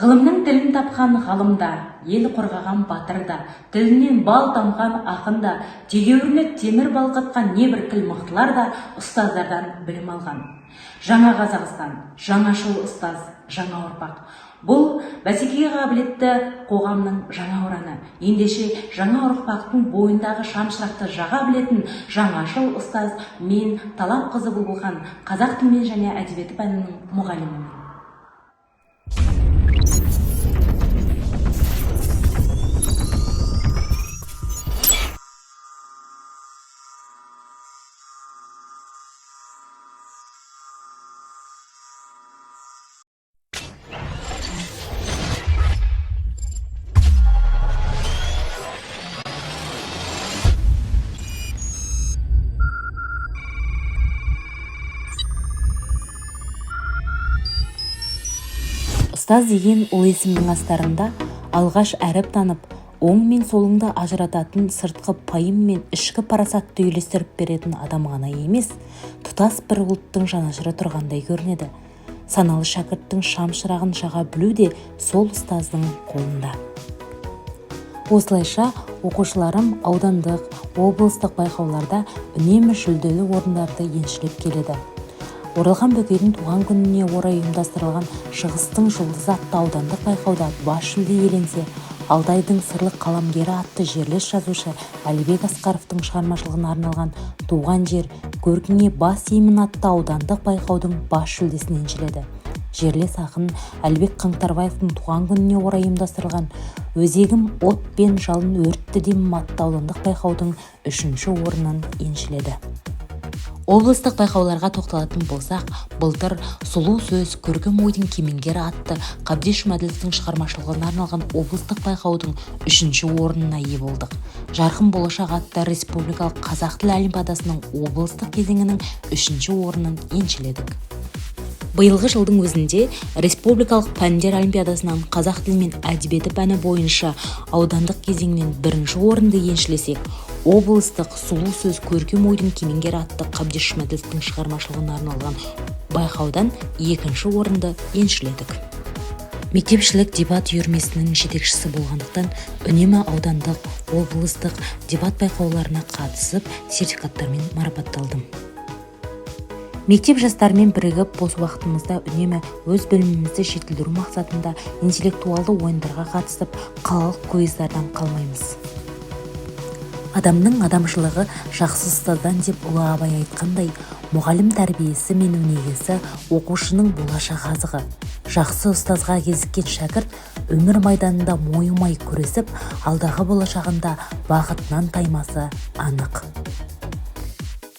Ғылымның тілін тапқан ғалымда, ел қорғаған батырда, тілінен бал тамған ақында, тегеуріне темір балқытқан небір кіл мықтылар да ұстаздардан білім алған. Жаңа Қазақстан, жаңашыл ұстаз, жаңа ұрпақ. Бұл бәсекеге қабілетті қоғамның жаңа ұраны. Ендеше жаңа ұрпақтың бойындағы шамшырақты жаға білетін жаңашыл ұстаз мен Талапқызы Бұлбұлхан, қазақ тілі және әдебиеті пәнінің мұғалімімін. Ұстаз деген ол есімнің астарында алғаш әріп танып, оң мен солыңды ажырататын сыртқы пайым мен ішкі парасатты үйлестіріп беретін адам ғана емес, тұтас бір ұлттың жанашыры тұрғандай көрінеді. Саналы шәкірттің шам шырағын жаға білу де сол ұстаздың қолында. Осылайша оқушыларым аудандық, облыстық байқауларда үнемі жүлделі орындарды еншілеп келеді. Оралхан Бөкейдің туған күніне орай ұйымдастырылған Шығыстың жұлдызы атты аудандық байқауда бас жүлде иеленсе, Алтайдың сырлы қаламгері атты жерлес жазушы Әлібек Асқаровтың шығармашылығына арналған Туған жер, көркіңе бас иемін атты аудандық байқаудың бас жүлдесін еншіледі. Жерлес ақын Әлібек Қаңтарбаевтың туған күніне орай ұйымдастырылған Өзегім от пен жалын өртті демім атты аудандық байқаудың 3-ші орнын еншіледі. Облыстық байқауларға тоқталатын болсақ, былтыр сұлу сөз, көркем ойдың кемеңгері атты Қабдеш Жұмаділовтің шығармашылығына арналған облыстық байқаудың 3-ші орнына ие болдық. Жарқын болашақ атты республикалық қазақ тілі олимпиадасының облыстық кезеңінің 3-ші орнын еншіледік. Биылғы жылдың өзінде республикалық пәндер олимпиадасынан қазақ тілі мен әдебиеті пәні бойынша аудандық кезеңнен 1-ші орынды еншілесек, облыстық сұлу сөз, көркем ойдың кемеңгері атты Қабдеш Жұмаділовтің шығармашылығына арналған байқаудан 2-ші орынды еншіледік. Мектепшілік дебат үйірмесінің жетекшісі болғандықтан үнемі аудандық, облыстық дебат байқауларына қатысып, сертификаттармен марапатталдым. Мектеп жастарымен бірігіп, бос уақытымызда үнемі өз білімімізді жетілдіру мақсатында интеллектуалды ойындарға қатысып, қалалық квиздардан қалмаймыз. Адамның адамшылығы жақсы ұстаздан деп ұлы Абай айтқандай, мұғалім тәрбиесі мен өнегесі оқушының болашақ азығы. Жақсы ұстазға кезіккен шәкірт өмір майданында мойымай күресіп, алдағы болашағында бақытынан таймасы анық.